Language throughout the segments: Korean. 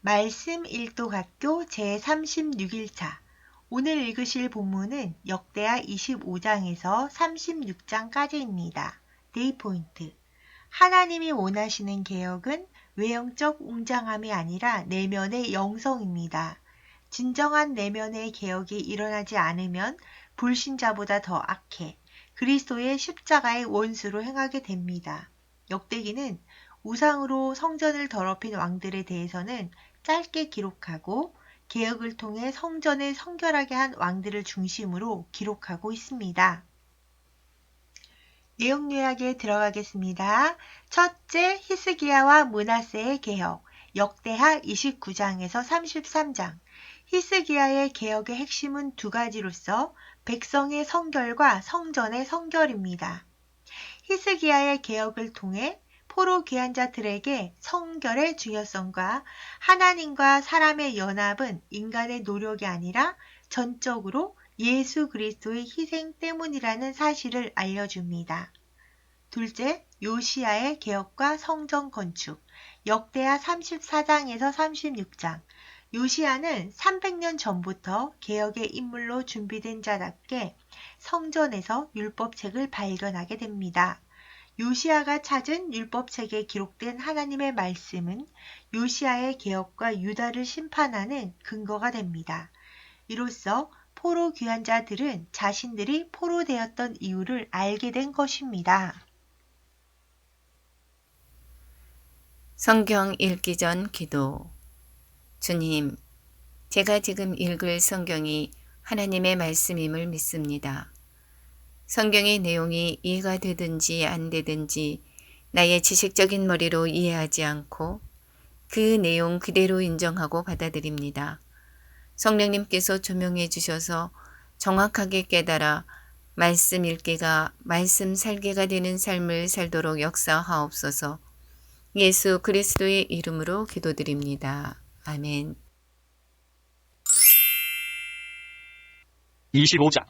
말씀 일독학교 제36일차. 오늘 읽으실 본문은 역대하 25장에서 36장까지입니다. 데이포인트. 하나님이 원하시는 개혁은 외형적 웅장함이 아니라 내면의 영성입니다. 진정한 내면의 개혁이 일어나지 않으면 불신자보다 더 악해 그리스도의 십자가의 원수로 행하게 됩니다. 역대기는 우상으로 성전을 더럽힌 왕들에 대해서는 짧게 기록하고 개혁을 통해 성전을 성결하게 한 왕들을 중심으로 기록하고 있습니다. 내용 요약에 들어가겠습니다. 첫째, 히스기야와 므낫세의 개혁, 역대하 29장에서 33장. 히스기야의 개혁의 핵심은 두 가지로서 백성의 성결과 성전의 성결입니다. 히스기야의 개혁을 통해 포로 귀한 자들에게 성결의 중요성과 하나님과 사람의 연합은 인간의 노력이 아니라 전적으로 예수 그리스도의 희생 때문이라는 사실을 알려줍니다. 둘째, 요시야의 개혁과 성전 건축, 역대하 34장에서 36장. 요시야는 300년 전부터 개혁의 인물로 준비된 자답게 성전에서 율법책을 발견하게 됩니다. 요시야가 찾은 율법책에 기록된 하나님의 말씀은 요시야의 개혁과 유다를 심판하는 근거가 됩니다. 이로써 포로 귀한 자들은 자신들이 포로되었던 이유를 알게 된 것입니다. 성경 읽기 전 기도. 주님, 제가 지금 읽을 성경이 하나님의 말씀임을 믿습니다. 성경의 내용이 이해가 되든지 안 되든지 나의 지식적인 머리로 이해하지 않고 그 내용 그대로 인정하고 받아들입니다. 성령님께서 조명해 주셔서 정확하게 깨달아 말씀 읽기가 말씀 살기가 되는 삶을 살도록 역사하옵소서. 예수 그리스도의 이름으로 기도드립니다. 아멘. 25장.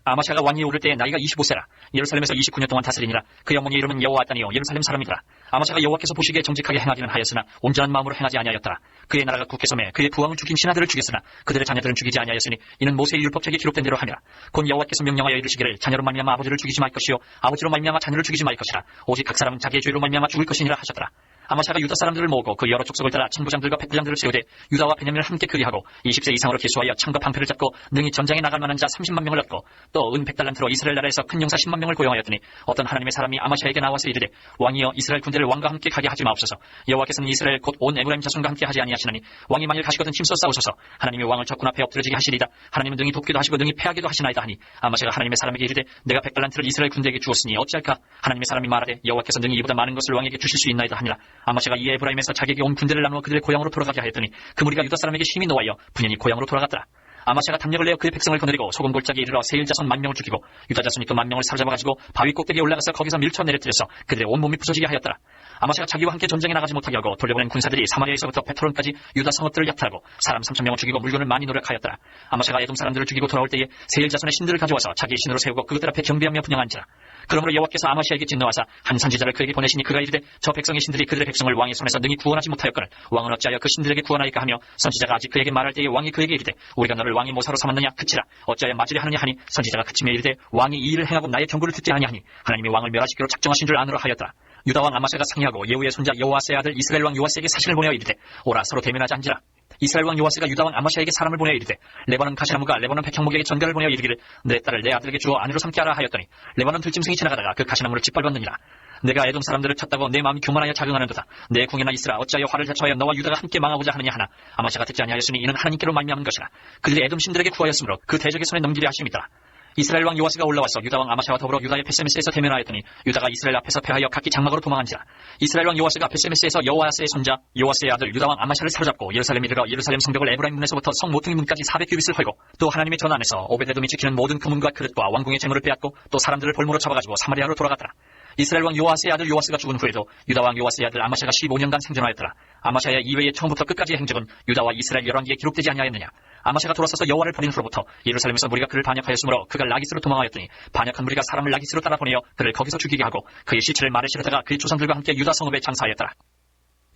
아마샤가 왕위에 오를 때에 나이가 25세라. 예루살렘에서 29년 동안 다스리니라. 그의 어머니 이름은 여호아다니요 예루살렘 사람이더라. 아마샤가 여호와께서 보시기에 정직하게 행하기는 하였으나 온전한 마음으로 행하지 아니하였더라. 그의 나라가 굳게 섬에 그의 부왕을 죽인 신하들을 죽였으나 그들의 자녀들은 죽이지 아니하였으니 이는 모세의 율법책에 기록된 대로 하니라. 곧 여호와께서 명령하여 이르시기를 자녀로 말미암아 아버지를 죽이지 말 것이요 아버지로 말미암아 자녀를 죽이지 말 것이라. 오직 각 사람은 자기의 죄로 말미암아 죽을 것이니라 하셨더라. 아마샤가 유다 사람들을 모으고 그 여러 족속을 따라 천부장들과 백부장들을 세우되 유다와 베냐민을 함께 그리하고 20세 이상으로 기수하여 창과 방패를 잡고 능히 전장에 나갈 만한 자 30만 명을 얻고 또 은 100달란트로 이스라엘 나라에서 큰 용사 10만 명을 고용하였더니 어떤 하나님의 사람이 아마샤에게 나와서 이르되 왕이여 이스라엘 군대를 왕과 함께 가게 하지 마옵소서. 여호와께서는 이스라엘 곧 온 에브라임 자손과 함께 하지 아니하시나니 왕이 만일 가시거든 힘써 싸우소서. 하나님이 왕을 적군 앞에 엎드러지게 하시리이다. 하나님은 능히 돕기도 하시고 능히 패하기도 하시나이다 하니 아마샤가 하나님의 사람에게 이르되 내가 100달란트를 이스라엘 군대에게 주었으니 어찌할까. 하나님의 사람이 말하되 여호와께서 능히 이보다 많은 것을 왕에게 주실 수 있나이다 하니라. 아마샤가 이 에브라임에서 자기에게 온 군대를 나누어 그들의 고향으로 돌아가게 하였더니 그 무리가 유다 사람에게 심히 노하여 분연히 고향으로 돌아갔더라. 아마샤가 담력을 내어 그의 백성을 거느리고 소금 골짜기에 이르러 세일 자손 10,000명을 죽이고 유다 자손이 또 10,000명을 사로잡아가지고 바위 꼭대기에 올라가서 거기서 밀쳐 내려뜨려서 그들의 온몸이 부서지게 하였더라. 아마샤가 자기와 함께 전쟁에 나가지 못하게 하고 돌려보낸 군사들이 사마리아에서부터 베토론까지 유다 성읍들을 약탈하고 사람 3,000명을 죽이고 물건을 많이 노력하였더라. 아마샤가 에돔 사람들을 죽이고 돌아올 때에 세일 자손의 신들을 가져와서 자기의 신으로 세우고 그것들 앞에 경배하며 분향한지라. 그러므로 여호와께서 아마샤에게 진노하사 한 선지자를 그에게 보내시니 그가 이르되 저 백성의 신들이 그들의 백성을 왕의 손에서 능히 구원하지 못하였거늘 왕은 어찌하여 그 신들에게 구원하리까 하며 선지자가 아직 그에게 말할 때에 왕이 그에게 이르되 우리가 너를 왕의 모사로 삼았느냐 그치라 어찌하여 맞으려 하느냐 하니 선지자가 그치며 이르되 왕이 이 일을 행하고 나의 경고를 듣지 아니하니 하나님이 왕을 멸하시기로 작정하신 줄 아노라 하였더라. 유다 왕 아마샤가 상의하고 예후의 손자 여호아스의 아들 이스라엘 왕 요아스에게 사신을 보내어 이르되 오라 서로 대면하자 한지라. 이스라엘 왕 요아스가 유다 왕 아마샤에게 사람을 보내어 이르되 레바논 가시나무가 레바논 백향목에게 전가를 보내어 이르기를 내 딸을 내 아들에게 주어 아내로 삼게 하라 하였더니 레바논 들짐승이 지나가다가 그 가시나무를 짓밟았느니라. 내가 에돔 사람들을 쳤다고 내 마음이 교만하여 자긍하는도다. 내 궁에나 있으라 어찌하여 화를 자초하여 너와 유다가 함께 망하고자 하느냐 하나 아마샤가 듣지 아니하였으니 이는 하나님께로 말미암은 것이라. 그들이 에돔 신들에게 구하였으므로 그 대적의 손에 넘기려 하심이더라. 이스라엘 왕 요아스가 올라와서 유다 왕 아마샤와 더불어 유다의 베세메스에서 대면하였더니 유다가 이스라엘 앞에서 패하여 각기 장막으로 도망한지라. 이스라엘 왕 요아스가 베세메스에서 여호아스의 손자 요아스의 아들 유다 왕 아마샤를 사로잡고 예루살렘에 이르러 예루살렘 성벽을 에브라임 문에서부터 성 모퉁이 문까지 400규빗을 헐고 또 하나님의 전 안에서 오베데돔이 지키는 모든 금문과 그릇과 왕궁의 재물을 빼앗고 또 사람들을 볼모로 잡아가지고 사마리아로 돌아갔더라. 이스라엘 왕 요아스의 아들 요아스가 죽은 후에도 유다 왕 요아스의 아들 아마샤가 15년간 생존하였더라. 아마샤의 이외의 처음부터 끝까지의 행적은 유다와 이스라엘 열왕기에 기록되지 아니하였느냐. 아마샤가 돌아서서 여호와를 버린 후로부터 예루살렘에서 무리가 그를 반역하였으므로 그가 라기스로 도망하였더니 반역한 무리가 사람을 라기스로 따라 보내어 그를 거기서 죽이게 하고 그의 시체를 말에 실었다가 그의 조상들과 함께 유다 성읍에 장사하였더라.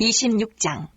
26장.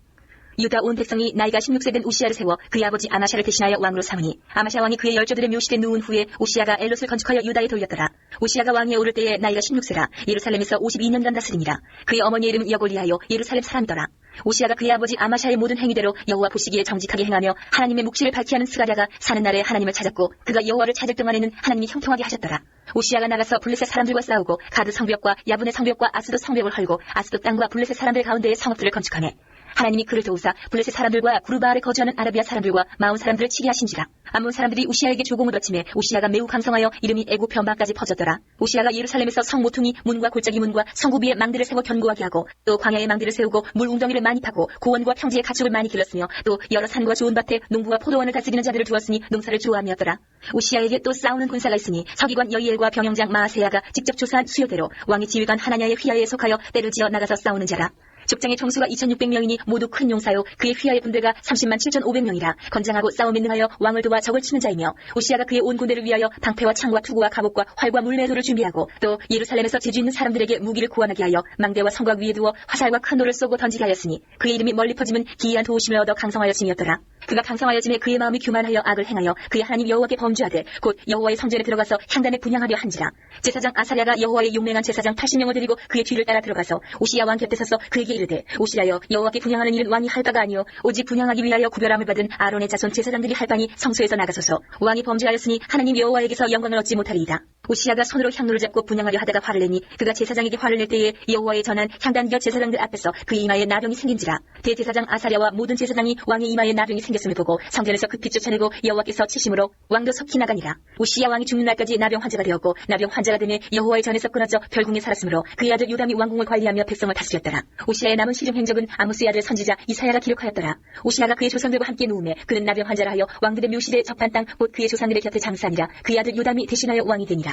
유다 온 백성이 나이가 16세 된 우시야를 세워 그의 아버지 아마샤를 대신하여 왕으로 삼으니 아마샤 왕이 그의 열조들의 묘실에 누운 후에 우시야가 엘롯을 건축하여 유다에 돌렸더라. 우시야가 왕위에 오를 때에 나이가 16세라 예루살렘에서 52년간 다스리니라. 그의 어머니의 이름은 여골리하여 예루살렘 사람이더라. 우시야가 그의 아버지 아마샤의 모든 행위대로 여호와 보시기에 정직하게 행하며 하나님의 묵시를 밝히 하는 스가랴가 사는 날에 하나님을 찾았고 그가 여호와를 찾을 동안에는 하나님이 형통하게 하셨더라. 우시야가 나가서 블레셋 사람들과 싸우고 가드 성벽과 야분의 성벽과 아스도 성벽을 헐고 아스도 땅과 블레셋 사람들 가운데에 성읍들을 건축하며 하나님이 그를 도우사 블레셋 사람들과 구르바알에 거주하는 아라비아 사람들과 마온 사람들을 치게 하신지라. 암몬 사람들이 우시야에게 조공을 바치매 우시야가 매우 강성하여 이름이 애굽 변방까지 퍼졌더라. 우시야가 예루살렘에서 성 모퉁이 문과 골짜기 문과 성구비에 망대를 세워 견고하게 하고 또 광야에 망대를 세우고 물 웅덩이를 많이 파고 고원과 평지에 가축을 많이 길렀으며 또 여러 산과 좋은 밭에 농부와 포도원을 다스리는 자들을 두었으니 농사를 좋아하였더라. 우시야에게 또 싸우는 군사가 있으니 서기관 여이엘과 병영장 마아세야가 직접 조사한 수요대로 왕의 지휘관 하나냐의 휘하에 속하여 때를 지어 나가서 싸우는 자라. 족장의 총수가 2600명이니 모두 큰 용사요 그의 휘하의 군대가 30만 7500명이라 건장하고 싸움에 능하여 왕을 도와 적을 치는 자이며 우시야가 그의 온 군대를 위하여 방패와 창과 투구와 갑옷과 활과 물매도를 준비하고 또 예루살렘에서 재주 있는 사람들에게 무기를 구원하게 하여 망대와 성곽 위에 두어 화살과 큰 돌을 쏘고 던지게 하였으니 그의 이름이 멀리 퍼지면 기이한 도우심을 얻어 강성하였음이었더라. 그가 강성하여짐에 그의 마음이 교만하여 악을 행하여 그의 하나님 여호와께 범죄하되 곧 여호와의 성전에 들어가서 향단에 분향하려 한지라. 제사장 아사랴가 여호와의 용맹한 제사장 80명을 데리고 그의 뒤를 따라 들어가서 우시야 왕 곁에 서서 그에게 이르되 우시야여 여호와께 분향하는 일은 왕이 할 바가 아니요 오직 분향하기 위하여 구별함을 받은 아론의 자손 제사장들이 할 바니 성소에서 나가소서. 왕이 범죄하였으니 하나님 여호와에게서 영광을 얻지 못하리이다. 우시야가 손으로 향로를 잡고 분향하려 하다가 화를 내니 그가 제사장에게 화를 낼 때에 여호와의 전한 향단 곁 제사장들 앞에서 그의 이마에 나병이 생긴지라. 대제사장 아사랴와 모든 제사장이 왕의 이마에 나병이 생겼음을 보고 성전에서 급히 쫓아내고 여호와께서 치심으로 왕도 속히 나가니라. 우시야 왕이 죽는 날까지 나병 환자가 되었고 나병 환자가 되매 여호와의 전에서 끊어져 별궁에 살았으므로 그의 아들 요담이 왕궁을 관리하며 백성을 다스렸더라. 우시야의 남은 시중 행적은 아모스의 아들 선지자 이사야가 기록하였더라. 우시야가 그의 조상들과 함께 누우매 그는 나병 환자라 하여 왕들의 묘실에 적반 땅 곧 그의 조상들의 곁에 장사하니라. 그의 아들 요담이 대신하여 왕이 되니라.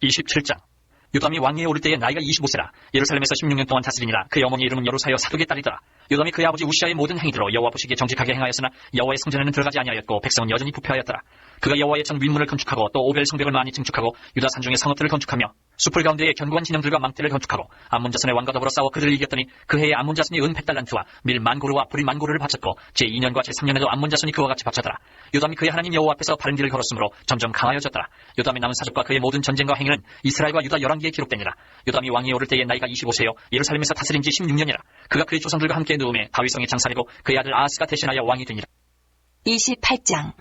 27장. 요담이 왕위에 오를 때에 나이가 25세라 예루살렘에서 16년 동안 다스리니라. 그의 어머니 이름은 여루사여 사독의 딸이더라. 요담이 그의 아버지 우시야의 모든 행위대로 여호와 보시기에 정직하게 행하였으나 여호와의 성전에는 들어가지 아니하였고 백성은 여전히 부패하였더라. 그가 여호와의 전 윗문을 건축하고 또 오벨 성벽을 많이 증축하고 유다 산중의 성읍들을 건축하며 숲을 가운데에 견고한 진영들과 망대를 건축하고 암몬 자손의 왕과 더불어 싸워 그들을 이겼더니 그 해에 암몬 자손이 은 100달란트와 밀 10,000고루와 보리 10,000고루를 바쳤고 제2년과 제3년에도 암몬 자손이 그와 같이 바쳤더라. 요담이 그의 하나님 여호와 앞에서 바른 길을 걸었으므로 점점 강하여졌더라. 요담의 남은 사족과 그의 모든 전쟁과 행위는 이스라엘과 유다 11기에 기록되니라. 요담이 왕위에 오를 때에 나이가 25세요 예루살렘에서 다스린 지 16년이라. 그가 그의 조상들과 함께 누움에 다윗성에 장사되고 그의 아들 아하스가 대신하여 왕이 되니라. 28장.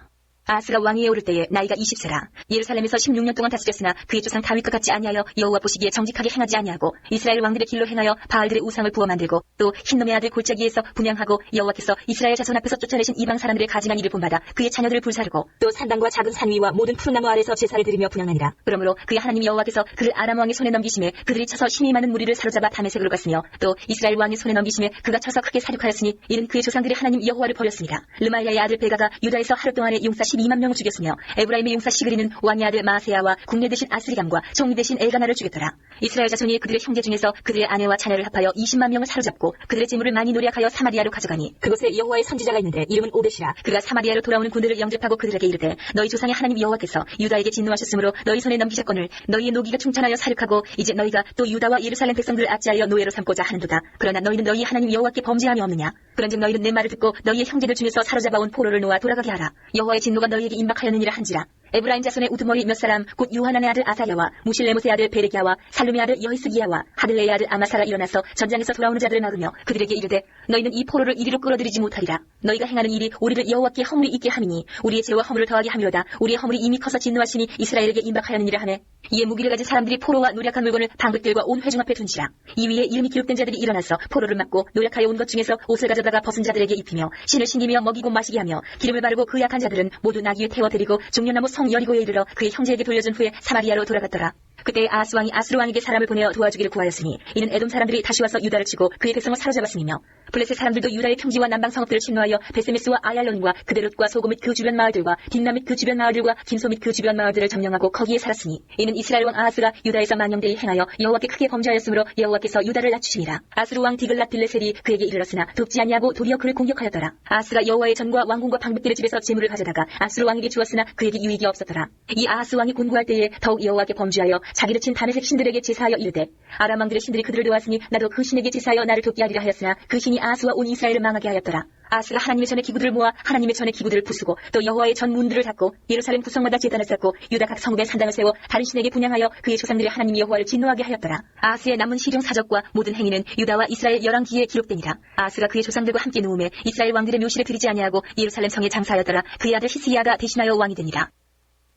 아하스가 왕위에 오를 때에 나이가 20세라. 예루살렘에서 16년 동안 다스렸으나 그의 조상 다윗과 같이 아니하여 여호와 보시기에 정직하게 행하지 아니하고 이스라엘 왕들의 길로 행하여 바알들의 우상을 부어 만들고 또 흰놈의 아들 골짜기에서 분향하고 여호와께서 이스라엘 자손 앞에서 쫓아내신 이방 사람들의 가증한 일을 본받아 그의 자녀들을 불사르고 또 산당과 작은 산 위와 모든 푸른 나무 아래서 제사를 드리며 분향하니라. 그러므로 그의 하나님 여호와께서 그를 아람 왕의 손에 넘기심에 그들이 쳐서 힘이 많은 무리를 사로잡아 다메섹으로 갔으며 또 이스라엘 왕의 손에 넘기심에 그가 쳐서 크게 사륙하였으니 이는 그의 조상들이 하나님 여호와를 버렸습니다. 르마야의 아들 베가가 유다에서 하루 동안에 용사 12만 명을 죽였으며 에브라임의 용사 시그리는 왕의 아들 마아세야와 국내 대신 아스리감과 총리 대신 엘가나를 죽였더라. 이스라엘 자손이 그들의 형제 중에서 그들의 아내와 자녀를 합하여 20만 명을 사로잡고 그들의 재물을 많이 노력하여 사마리아로 가져가니 그곳에 여호와의 선지자가 있는데 이름은 오벳이라. 그가 사마리아로 돌아오는 군대를 영접하고 그들에게 이르되 너희 조상의 하나님 여호와께서 유다에게 진노하셨으므로 너희 손에 넘기셨거늘 너희의 노기가 충천하여 사륙하고 이제 너희가 또 유다와 예루살렘 백성들을 압제하여 노예로 삼고자 하는도다. 그러나 너희는 너희 하나님 여호와께 범죄함이 없느냐. 그런즉 너희는 내 말을 듣고 너희의 형제들 중에서 사로잡아온 포로를 놓아 돌아가게 하라. 여호와의 진노가 너희에게 임박하였느니라 한지라. 에브라임 자손의 우두머리 몇 사람 곧 요하난의 아들 아사야와 무실레못의 아들 베레기야와 살룸의 아들 여히스기야와 하들레의 아들 아마사가 일어나서 전장에서 돌아오는 자들을 막으며 그들에게 이르되 너희는 이 포로를 이리로 끌어들이지 못하리라. 너희가 행하는 일이 우리를 여호와께 허물이 있게 함이니 우리의 죄와 허물을 더하게 함이로다. 우리의 허물이 이미 커서 진노하시니 이스라엘에게 임박하였느니라 하매 이에 무기를 가진 사람들이 포로와 노력한 물건을 방백들과 온 회중 앞에 둔지라. 이 위에 이름이 기록된 자들이 일어나서 포로를 막고 노력하여 온 것 중에서 옷을 가져다가 벗은 자들에게 입히며 신을 신기며 먹이고 마시게 하며 기름을 바르고 그 약한 자들은 모두 나귀에 태워드리고 종려나무 성 여리고에 이르러 그의 형제에게 돌려준 후에 사마리아로 돌아갔더라. 그때 아하스 왕이 아스루 왕에게 사람을 보내어 도와주기를 구하였으니 이는 에돔 사람들이 다시 와서 유다를 치고 그의 백성을 사로잡았음이며 블레셋 사람들도 유다의 평지와 남방 성읍들을 침노하여 베세메스와 아얄론과 그데롯과 소고 및 그 주변 마을들과 딥나 및 그 주변 마을들과 김소 및 그 주변 마을들을 점령하고 거기에 살았으니 이는 이스라엘 왕 아하스가 유다에서 만영되이 행하여 여호와께 크게 범죄하였으므로 여호와께서 유다를 낮추심이라. 아스루 왕 디글랏 빌레셀이 그에게 이르렀으나 돕지 아니하고 도리어 그를 공격하였더라. 아하스가 여호와의 전과 왕궁과 방백들의 집에서 재물을 가져다가 아스루 왕에게 주었으나 그에게 유익이 없었더라. 이 아하스 왕이 공부할 때에 더욱 여호와께 범죄하여 자기를 친 다메섹 신들에게 제사하여 이르되 아람 왕들의 신들이 그들을 도왔으니 나도 그 신에게 제사하여 나를 돕게 하리라 하였으나 그 신이 아하스와 온 이스라엘을 망하게 하였더라. 아스가 하나님의 전에 기구들을 모아 하나님의 전에 기구들을 부수고 또 여호와의 전 문들을 닫고 예루살렘 구성마다 제단을 쌓고 유다 각 성읍에 산당을 세워 다른 신에게 분향하여 그의 조상들의 하나님 여호와를 진노하게 하였더라. 아스의 남은 시종 사적과 모든 행위는 유다와 이스라엘 열왕기에 기록되니라. 아스가 그의 조상들과 함께 누움에 이스라엘 왕들의 묘실에 들이지 아니하고 예루살렘 성에 장사하였더라. 그의 아들 히스기야가 대신하여 왕이 되니라.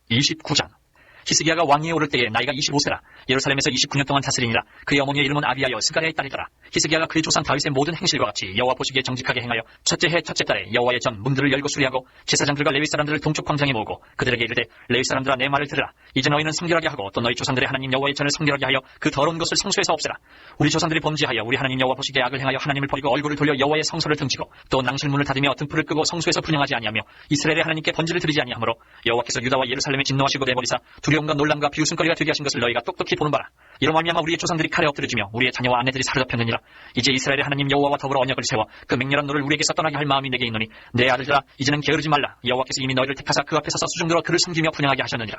29장. 히스기야가 왕위에 오를 때에 나이가 25세라. 예루살렘에서 29년 동안 다스리니라. 그의 어머니의 이름은 아비야여 스가랴의 딸이더라. 히스기야가 그의 조상 다윗의 모든 행실과 같이 여호와 보시기에 정직하게 행하여 첫째 해 첫째 달에 여호와의 전 문들을 열고 수리하고 제사장들과 레위 사람들을 동쪽 광장에 모으고 그들에게 이르되 레위 사람들아 내 말을 들으라. 이제 너희는 성결하게 하고 또 너희 조상들의 하나님 여호와의 전을 성결하게 하여 그 더러운 것을 성소에서 없애라. 우리 조상들이 범죄하여 우리 하나님 여호와 보시기에 악을 행하여 하나님을 버리고 얼굴을 돌려 여호와의 성소를 등지고 또 낭실문을 닫으며 등불을 끄고 성소에서 분향하지 아니하며 이스라엘의 하나님께 번제를 드리지 아니하므로 여호와께서 유다와 예루살렘에 진노하시고 내버리사 두려움과 놀람과 비웃음거리가 되게 하신 것을 너희가 똑똑히 보는 바라. 이로 말미암아 우리의 조상들이 칼에 엎드려지며 우리의 자녀와 아내들이 사로잡혔느니라. 이제 이스라엘의 하나님 여호와와 더불어 언약을 세워 그 맹렬한 노를 우리에게서 떠나게 할 마음이 내게 있노니 내 아들들아 이제는 게으르지 말라. 여호와께서 이미 너희를 택하사 그 앞에 서서 수종들어 그를 섬기며 분향하게 하셨느니라.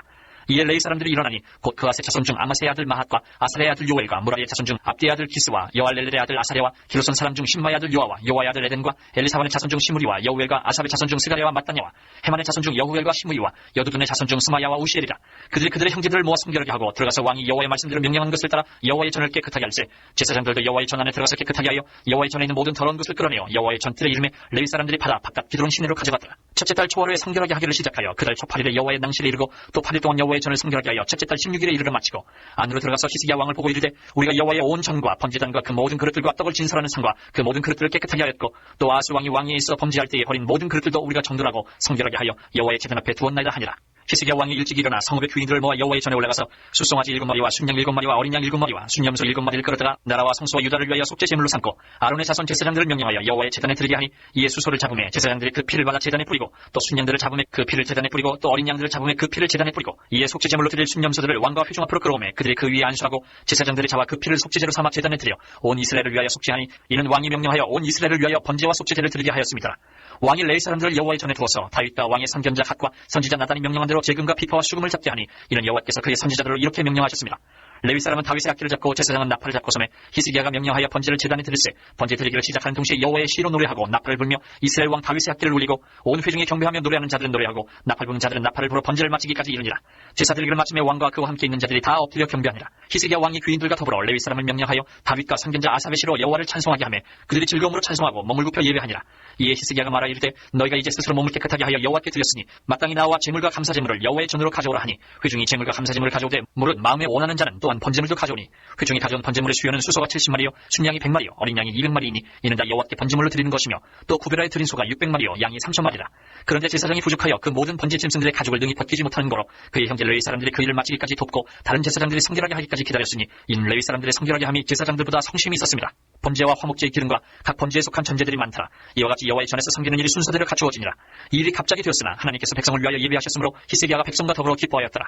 이에 레위 사람들이 일어나니 곧 그아세 자손 중 아마세의 아들 마핫과 아사레의 아들 요엘과 무라리의 자손 중 압디의 아들 기스와 여알렐렐의 아들 아사레와 기로손 사람 중 신마의 아들 요아와 요아의 아들 에덴과 엘리사반의 자손 중 시무리와 여우엘과 아삽의 자손 중 스가랴와 마따냐와 헤만의 자손 중 여후엘과 시므이와 여두둔의 자손 중 스마야와 우시엘이라. 그들이 그들의 형제들을 모아 성결하게 하고 들어가서 왕이 여호와의 말씀대로 명령한 것을 따라 여호와의 전을 깨끗하게 할세. 제사장들도 여호와의 전 안에 들어가서 깨끗하게 하여 여호와의 전에 있는 모든 더러운 것을 끌어내어 여호와의 전뜰의 이름에 레위 사람들이 받아 바깥 기드론 시내로 가져갔더라. 첫째 달 초하루에 성결하게 하기를 시작하여 그 달 초 8일에 여호와의 낭실에 이르고 또 8일 동안 여호와의 전을 성결하게 하여 첫째 달 16일에 이르러 마치고 안으로 들어가서 히스기야 왕을 보고 이르되 우리가 여호와의 온 전과 번제단과 그 모든 그릇들과 떡을 진설하는 상과 그 모든 그릇들을 깨끗하게 하였고 또 아하스 왕이 왕위에 있어 범죄할 때에 버린 모든 그릇들도 우리가 정돈하고 성결하게 하여 여호와의 제단 앞에 두었나이다 하니라. 히스기야 왕이 일찍 일어나 성읍의 귀인들을 모아 여호와의 전에 올라가서 숫송아지 7마리와 순양 7마리와 어린 양 7마리와 순염소 7마리를 끌어다가 나라와 성소와 유다를 위하여 속죄 제물로 삼고 아론의 자손 제사장들을 명령하여 여호와의 제단에 드리게 하니 이에 수소를 잡음에 제사장들이 그 피를 받아 제단에 뿌리고 또 순양들을 잡음에 그 피를 제단에 뿌리고 또 어린 양들을 잡음에 그 피를 제단에 뿌리고 이에 속죄 제물로 드릴 순염소들을 왕과 회중 앞으로 끌어오매 그들이 그 위에 안수하고 제사장들이 잡아 그 피를 속죄제로 삼아 제단에 드려 온 이스라엘을 위하여 속죄하니 이는 왕이 명령하여 온 이스라엘을 위하여 번제와 속죄제를 드리게 하였습니다. 왕이 레위 사람들을 여호와의 전에 두어서 다윗과 왕의 선견자 갓과 선지자 나단이 명령한 대로 재금과 피파와 수금을 잡게 하니 이는 여호와께서 그의 선지자들을 이렇게 명령하셨습니다. 레위 사람은 다윗의 악기를 잡고 제사장은 나팔을 잡고 섬에 히스기야가 명령하여 번제를 제단에 드릴세. 번제 드리기를 시작하는 동시에 여호와의 시로 노래하고 나팔을 불며 이스라엘 왕 다윗의 악기를 울리고 온 회중이 경배하며 노래하는 자들은 노래하고 나팔 부는 자들은 나팔을 불어 번제를 마치기까지 이르니라. 제사 드리기를 마침에 왕과 그와 함께 있는 자들이 다 엎드려 경배하니라. 히스기야 왕이 귀인들과 더불어 레위 사람을 명령하여 다윗과 선견자 아삽의 시로 여호와를 찬송하게 하며 그들이 즐거움으로 찬송하고 몸을 굽혀 예배하니라. 이에 히스기야가 말하 이르되 너희가 이제 스스로 몸을 깨끗하게 하여 여호와께 드렸으니 마땅히 나와 제물과 감사제물을 여호와의 전으로 가져오라 하니 회중이 제물과 감사제물을 가져오되 무릇 마음에 원하는 자는 또한 번제물도 가져오니 회중이 가져온 번제물의 수요는 수소가 70마리요 순양이 100마리요 어린 양이 200마리이니 이는 다 여호와께 번제물로 드리는 것이며 또 구별하여 드린 소가 600마리요 양이 3,000마리라. 그런데 제사장이 부족하여 그 모든 번제 짐승들의 가죽을 능히 벗기지 못하는 거로 그의 형제 레위 사람들이 그 일을 마치기까지 돕고 다른 제사장들이 성결하게 하기까지 기다렸으니 이는 레위 사람들의 성결하게 함이 제사장들보다 성심이 있었습니다. 번제와 화목제의 기름과 각 번제에 속한 전제들이 많더라. 이와 같이 여호와의 전에서 섬기는 일이 순서대로 갖추어지니라. 이 일이 갑자기 되었으나 하나님께서 백성을 위하여 예비하셨으므로 히스기야가 백성과 더불어 기뻐하였더라.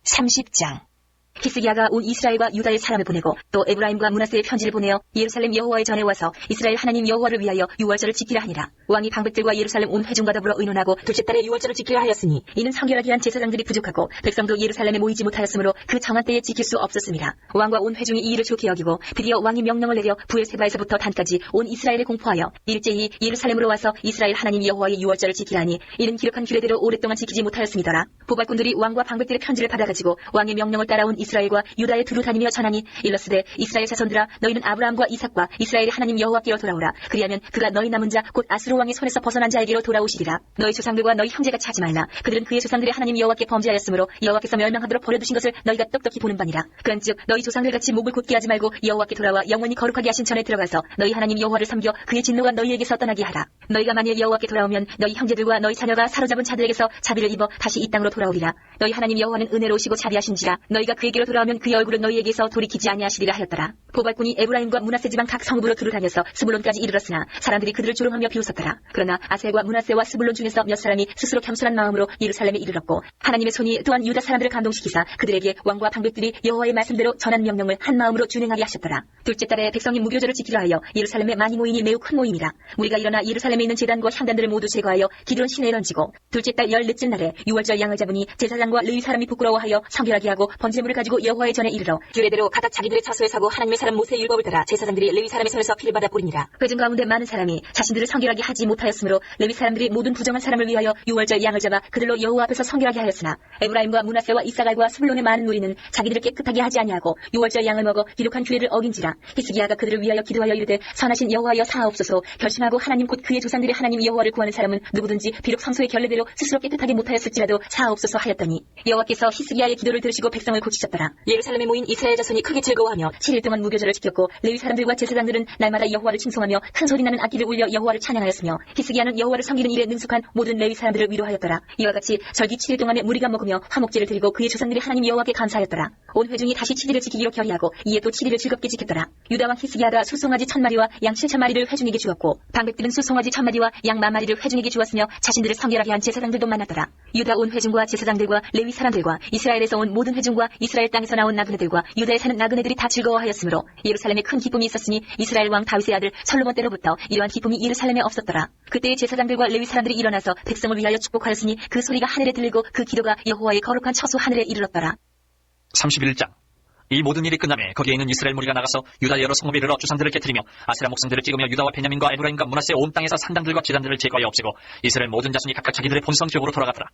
30장. 히스기야가 온 이스라엘과 유다의 사람을 보내고 또 에브라임과 므낫세의 편지를 보내어 예루살렘 여호와의 전에 와서 이스라엘 하나님 여호와를 위하여 유월절을 지키라 하니라. 왕이 방백들과 예루살렘 온 회중과 더불어 의논하고 둘째 달에 유월절을 지키라 하였으니 이는 성결하게 한 제사장들이 부족하고 백성도 예루살렘에 모이지 못하였으므로 그 정한 때에 지킬 수 없었습니다. 왕과 온 회중이 이 일을 좋게 여기고 드디어 왕이 명령을 내려 부엘세바에서부터 단까지 온 이스라엘에 공포하여 일제히 예루살렘으로 와서 이스라엘 하나님 여호와의 유월절을 지키라 하니 이는 기록한 규례대로 오랫동안 지키지 못하였음이더라. 보발꾼들이 왕과 방백들의 편지를 받아가지고 왕의 명령을 따라온 이스라엘과 유다에 두루 다니며 전하니 일러스되 이스라엘 자손들아 너희는 아브라함과 이삭과 이스라엘의 하나님 여호와께로 돌아오라. 그리하면 그가 너희 남은 자 곧 아스루 왕의 손에서 벗어난 자에게로 돌아오시리라. 너희 조상들과 너희 형제같이 하지 말라. 그들은 그의 조상들의 하나님 여호와께 범죄하였으므로 여호와께서 멸망하도록 버려두신 것을 너희가 똑똑히 보는 바니라. 그런즉 너희 조상들같이 목을 곧게 하지 말고 여호와께 돌아와 영원히 거룩하게 하신 전에 들어가서 너희 하나님 여호와를 섬겨 그의 진노가 너희에게서 떠나게 하라. 너희가 만일 여호와께 돌아오면 너희 형제들과 너희 자녀가 사로잡은 자들에게서 자비를 입어 다시 이 땅으로 돌아오리라. 너희 하나님 여호와는 은혜로우시고 자비하신지라. 너희가 그에게로 돌아오면 그의 얼굴은 너희에게서 돌이키지 아니하시리라 하였더라. 보발꾼이 에브라임과 므낫세 지방 각 성읍으로 두루 다녀서 스불론까지 이르렀으나 사람들이 그들을 조롱하며 비웃었더라. 그러나 아셀과 므낫세와 스불론 중에서 몇 사람이 스스로 겸손한 마음으로 예루살렘에 이르렀고 하나님의 손이 또한 유다 사람들을 감동시키사 그들에게 왕과 방백들이 여호와의 말씀대로 전한 명령을 한 마음으로 준행하게 하셨더라. 둘째 달에 백성이 무교절을 지키려 하여 예루살렘에 많이 모이니 매우 큰 모임이라. 무리가 일어나 예루살렘에 있는 제단과 향단들을 모두 제거하여 기드론 시내에 던지고 둘째 달 열넷째 날에 유월절 양을 잡으니 제사장과 레위 사람이 부끄러워하여 성결하게 하고 번제물을 가지고 가지고 여호와의 전에 이르러 규례대로 각각 자기들의 처소에 서고 하나님의 사람 모세의 율법을 따라 제사장들이 레위 사람의 손에서 피를 받아 뿌리니라. 회중 가운데 많은 사람이 자신들을 성결하게 하지 못하였으므로 레위 사람들이 모든 부정한 사람을 위하여 유월절 양을 잡아 그들로 여호와 앞에서 성결하게 하였으나 에브라임과 므낫세와 이사갈과 스불론의 많은 무리는 자기들을 깨끗하게 하지 아니하고 유월절 양을 먹어 기록한 규례를 어긴지라. 히스기야가 그들을 위하여 기도하여 이르되 선하신 여호와여 사하옵소서. 결심하고 하나님 곧 그의 조상들이 하나님 여호와를 구하는 사람은 누구든지 비록 성소의 결례대로 스스로 깨끗하게 못하였을지라도 사하옵소서 하였더니 여호와께서 히스기야의 기도를 들으시고 백성을 고치셨더라. 예루살렘에 모인 이스라엘 자손이 크게 즐거워하며 7일 동안 무교절을 지켰고 레위 사람들과 제사장들은 날마다 여호와를 칭송하며 큰 소리 나는 악기를 울려 여호와를 찬양하였으며 히스기야는 여호와를 섬기는 일에 능숙한 모든 레위 사람들을 위로하였더라. 이와 같이 절기 7일 동안에 무리가 먹으며 화목제를 드리고 그의 조상들이 하나님 여호와께 감사하였더라. 온 회중이 다시 7일을 지키기로 결의하고 이에 또 7일을 즐겁게 지켰더라. 유다 왕 히스기야가 수송아지 1000마리와 양 7,000마리를 회중에게 주었고 방백들은 수송아지 1000마리와 양 10,000마리를 회중에게 주었으며 자신들을 성결하게 한 제사장들도 만났더라. 유다 온 회중과 제사장들과 레위 사람들과 이스라엘에서 온 모든 회중과 이스라엘 땅에서 나온 나그네들과 유다에 사는 나그네들이 다 즐거워하였으므로 예루살렘에 큰 기쁨이 있었으니 이스라엘 왕 다윗의 아들 솔로몬 때로부터 이러한 기쁨이 예루살렘에 없었더라. 그때의 제사장들과 레위 사람들이 일어나서 백성을 위하여 축복하였으니 그 소리가 하늘에 들리고 그 기도가 여호와의 거룩한 처소 하늘에 이르렀더라. 31장. 이 모든 일이 끝나매 거기에 있는 이스라엘 무리가 나가서 유다 여러 성읍에 이르러 주상들을 깨뜨리며 아세라 목성들을 찍으며 유다와 베냐민과 에브라임과 므낫세 온 땅에서 산당들과 제단들을 제거하여 없애고 이스라엘 모든 자손이 각각 자기들의 본성 지역으로 돌아갔더라.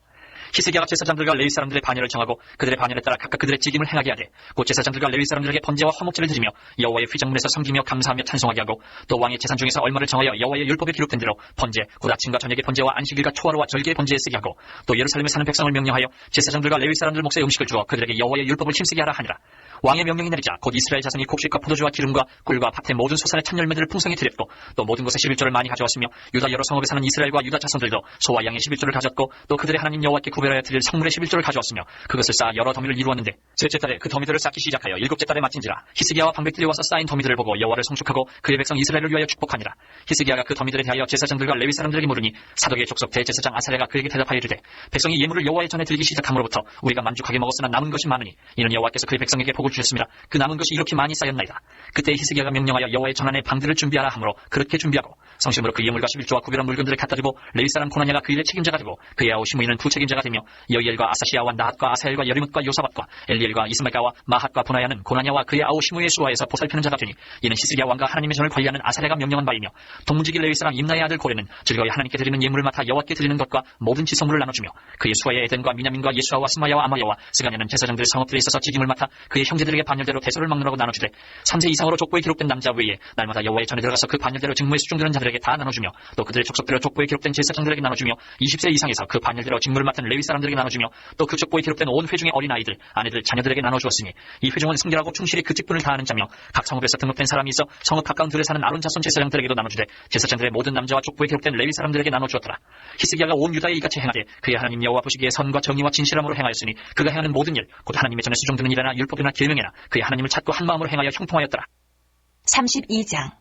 히스기야가 제사장들과 레위 사람들의 반열을 정하고 그들의 반열에 따라 각각 그들의 직임을 행하게 하되 곧 제사장들과 레위 사람들에게 번제와 화목제를 드리며 여호와의 휘장문에서 섬기며 감사하며 찬송하게 하고 또 왕의 재산 중에서 얼마를 정하여 여호와의 율법에 기록된 대로 번제 곧 아침과 저녁의 번제와 안식일과 초하루와 절기의 번제에 쓰게 하고 또 예루살렘에 사는 백성을 명령하여 제사장들과 레위 사람들 몫의 음식을 주어 그들에게 여호와의 율법을 힘쓰게 하라 하니라. 왕의 명령이 내리자 곧 이스라엘 자손이 곡식과 포도주와 기름과 꿀과 밭의 모든 소산의 찬열매들을 풍성히 드렸고 또 모든 곳에 11조를 많이 가져왔으며 유다 여러 성읍에 사는 이스라엘과 유다 자손들도 소와 양의 11조를 가졌고 또 그들의 하나님 여호와께 구별하여 드릴 성물의 11조를 가져왔으며 그것을 쌓아 여러 더미를 이루었는데 셋째 달에 그 더미들을 쌓기 시작하여 일곱째 달에 마친지라. 히스기야와 방백들이 와서 쌓인 더미들을 보고 여호와를 송축하고 그의 백성 이스라엘을 위하여 축복하니라. 히스기야가 그 더미들에 대하여 제사장들과 레위 사람들에게 물으니 사독의 족속 대제사장 아사랴가 그에게 대답하여 이르되 백성이 예물을 여호와의 전에 들기 시작함으로부터 우리가 만족하게 먹었으나 남은 것이 많으니 이는 여호와께서 그의 백성에게 복을 주셨습니다. 그 남은 것이 이렇게 많이 쌓였나이다. 그때 히스기야가 명령하여 여호와의 전안에 방들을 준비하라 하므로 그렇게 준비하고 성심으로 그 예물과 11조와 구별한 물건들을 갖다 주고 레위 사람 고나냐가 그 일의 책임자가 되고 그의 아우 시므이는 부책임자가 되며 여이엘과 아사시야와 나핫과 아사엘과 여리뭇과 요사밧과 엘리엘과 이스마가와 마핫과 분하야는 고나냐와 그의 아우 시므이의 수하에서 보살피는 자가 되니 이는 히스기야 왕과 하나님의 전을 관리하는 아사랴가 명령한 바이며 동문지기 레위 사람 임나의 아들 고레는 즐거이 하나님께 드리는 예물을 맡아 여호와께 드리는 것과 모든 지성물을 나눠주며 그의 수하의 에덴과 미냐민과 예수아와 스마야와 아마야와 스가냐는 제사장들 성읍들에 있어서 직임을 맡아 그의 형제들에게 반열대로 대소를 막느라고 나눠주되 3세 이상으로 족보에 기록된 남자 외에 날마다 여호와의 전에 들어가서 그 반열대로 직무에 수중되는 자들에게 다 나눠주며 또 그들의 족속대로 족보에 기록된 제사장들에게 나눠주며 20세 이상에서 그 반열대로 직무를 맡은 레위 사람들에게 나눠주며 또 그 족보에 기록된 온 회중의 어린아이들 아내들 자녀들에게 나눠주었으니 이 회중은 순결하고 충실히 그 직분을 다하는 자며 각 성읍에서 등록된 사람이 있어 성읍 가까운 들에 사는 아론 자손 제사장들에게도 나눠주되 제사장들의 모든 남자와 족보에 기록된 레위 사람들에게 나눠주었더라. 히스기야가 온 유다에 이같이 행하되 그의 하나님 여호와 보시기에 선과 정의와 진실함으로 행하였으니 그가 행하는 모든 일 곧 하나님의 전에 수종드는 일이나 율법이나 계명이나 그의 하나님을 찾고 한 마음으로 행하여 형통하였더라. 32장.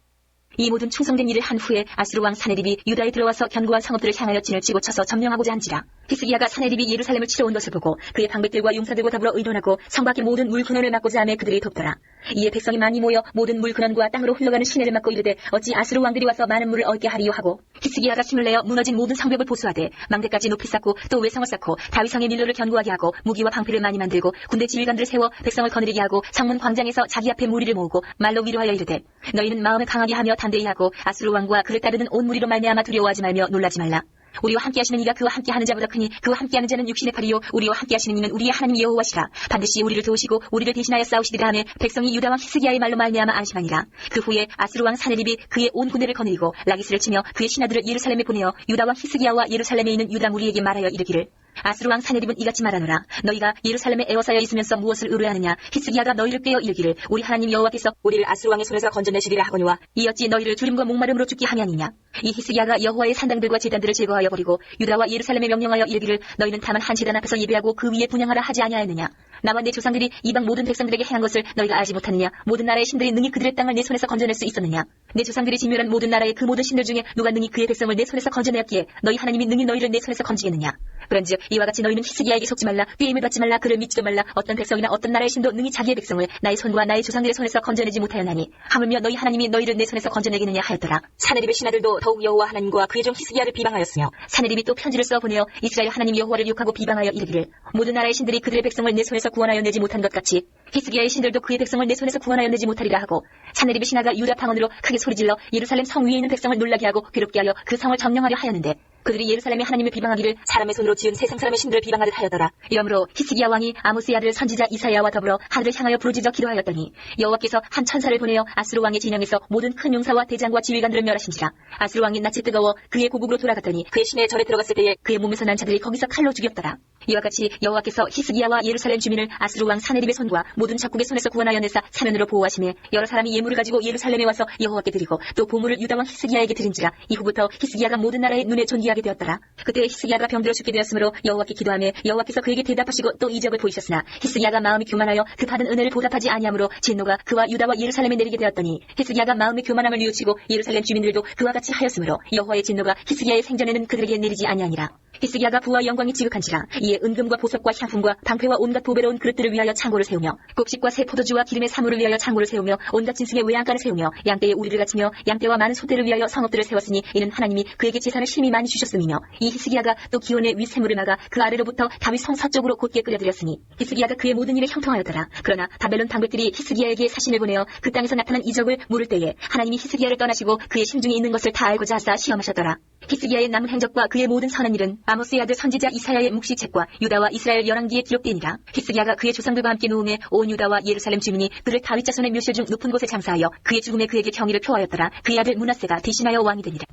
이 모든 충성된 일을 한 후에 아수르 왕 사네립이 유다에 들어와서 견고한 성읍들을 향하여 진을 치고 쳐서 점령하고자 한지라. 히스기야가 사네립이 예루살렘을 치러 온 것을 보고 그의 방백들과 용사들과 더불어 의논하고 성 밖의 모든 물 근원을 막고자 하며 그들이 돕더라. 이에 백성이 많이 모여 모든 물 근원과 땅으로 흘러가는 시내를 막고 이르되 어찌 아수르 왕들이 와서 많은 물을 얻게 하리요 하고 히스기야가 힘을 내어 무너진 모든 성벽을 보수하되 망대까지 높이 쌓고 또 외성을 쌓고 다윗성의 밀로를 견고하게 하고 무기와 방패를 많이 만들고 군대 지휘관들을 세워 백성을 거느리게 하고 성문 광장에서 자기 앞에 무리를 모으고 말로 위로하여 이르되 너희는 마음을 강하게 하며 단대히 하고 아수르 왕과 그를 따르는 온 무리로 말미암아 두려워하지 말며 놀라지 말라. 우리와 함께 하시는 이가 그와 함께 하는 자보다 크니 그와 함께 하는 자는 육신의 팔이요 우리와 함께 하시는 이는 우리의 하나님 여호와시라. 반드시 우리를 도우시고 우리를 대신하여 싸우시리라 하며 백성이 유다 왕 히스기야의 말로 말미암아 안심하니라. 그 후에 아수르 왕 사네립이 그의 온 군대를 거느리고 라기스를 치며 그의 신하들을 예루살렘에 보내어 유다 왕 히스기야와 예루살렘에 있는 유다 무리에게 말하여 이르기를 아수르 왕 사네립은 이같이 말하노라. 너희가 예루살렘에 에워싸여 있으면서 무엇을 의뢰하느냐. 히스기야가 너희를 꾀어 이르기를 우리 하나님 여호와께서 우리를 아수르 왕의 손에서 건져내시리라 하거니와 이 어찌 너희를 두림과 목마름으로 죽게 하게 하느냐. 이 히스기야가 여호와의 산당들과 제단들을 제거하여 버리고 유다와 예루살렘에 명령하여 이르기를 너희는 다만 한 제단 앞에서 예배하고 그 위에 분향하라 하지 아니하였느냐. 나와 내 조상들이 이방 모든 백성들에게 행한 것을 너희가 알지 못하느냐. 모든 나라의 신들이 능히 그들의 땅을 내 손에서 건져낼 수 있었느냐. 내 조상들이 진멸한 모든 나라의 그 모든 신들 중에 누가 능히 그의 백성을 내 손에서 건져내었기에 너희 하나님이 능히 너희를 내 손에서 건지겠느냐. 그런즉 이와 같이 너희는 히스기야에게 속지 말라, 꾀임을 받지 말라, 그를 믿지도 말라. 어떤 백성이나 어떤 나라의 신도 능히 자기의 백성을 나의 손과 나의 조상들의 손에서 건져내지 못하였나니 하물며 너희 하나님이 너희를 내 손에서 건져내겠느냐 하였더라. 사네립의 신하들도 더욱 여호와 하나님과 그의 종 히스기야를 비방하였으며 사네립이 또 편지를 써 보내어 이스라엘 하나님 여호와를 욕하고 비방하여 이르기를 모든 나라의 신들이 그들의 백성을 내 손에서 구원하여 내지 못한 것 같이 히스기야의 신들도 그의 백성을 내 손에서 구원하여 내지 못하리라 하고, 사네립의 신하가 유다 방언으로 크게 소리질러 예루살렘 성 위에 있는 백성을 놀라게 하고 괴롭게 하여 그 성을 점령하려 하였는데, 그들이 예루살렘의 하나님을 비방하기를 사람의 손으로 지은 세상 사람의 신들을 비방하듯 하였더라. 이러므로 히스기야 왕이 아모스의 아들 선지자 이사야와 더불어 하늘을 향하여 부르짖어 기도하였더니 여호와께서 한 천사를 보내어 아스루 왕의 진영에서 모든 큰 용사와 대장과 지휘관들을 멸하신지라. 아스루 왕이 낯이 뜨거워 그의 고국으로 돌아갔더니 그의 시내에 절에 들어갔을 때에 그의 몸에서 난 자들이 거기서 칼로 죽였더라. 이와 같이 여호와께서 히스기야와 예루살렘 주민을 아스루 왕 사네립의 손과 모든 적국의 손에서 구원하여 내사 사면으로 보호하시며 여러 사람이 예물을 가지고 예루살렘에 와서 여호와께 드리고 또 보물을 유다 왕 히스기야에게 드린지라. 이후부터 히스기야가 모든 나라의 눈에 존귀하게 되었더라. 그때 히스기야가 병들어 죽게 되었으므로 여호와께 기도하며 여호와께서 그에게 대답하시고 또 이적을 보이셨으나 히스기야가 마음이 교만하여 그 받은 은혜를 보답하지 아니하므로 진노가 그와 유다와 예루살렘에 내리게 되었더니 히스기야가 마음의 교만함을 뉘우치고 예루살렘 주민들도 그와 같이 하였으므로 여호와의 진노가 히스기야의 생전에는 그들에게 내리지 아니하니라. 히스기야가 부와 영광이 지극한지라. 이에 은금과 보석과 향품과 방패와 온갖 보배로운 그릇들을 위하여 창고를 세우며 곡식과 새 포도주와 기름의 사물을 위하여 창고를 세우며 온갖 진승의 외양간을 세우며 양떼의 우리를 갖추며 양떼와 많은 소떼를 위하여 성읍들을 세웠으니 이는 하나님이 그에게 재산을 심히 많이 주셨음이며, 이 히스기야가 또 기온의 윗샘물을 막아 그 아래로부터 다윗 성 서쪽으로 곧게 끌어들였으니 히스기야가 그의 모든 일에 형통하였더라. 그러나 바벨론 당백들이 히스기야에게 사신을 보내어 그 땅에서 나타난 이적을 물을 때에 하나님이 히스기야를 떠나시고 그의 심중에 있는 것을 다 알고자 하사 시험하셨더라. 히스기야의 남은 행적과 그의 모든 선한 일은 아모스의 아들 선지자 이사야의 묵시책과 유다와 이스라엘 열왕기에 기록되니라. 히스기야가 그의 조상들과 함께 누움에 온 유다와 예루살렘 주민이 그를 다윗 자손의 묘실 중 높은 곳에 장사하여 그의 죽음에 그에게 경의를 표하였더라. 그의 아들 므낫세가 대신하여 왕이 되니라.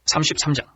33장.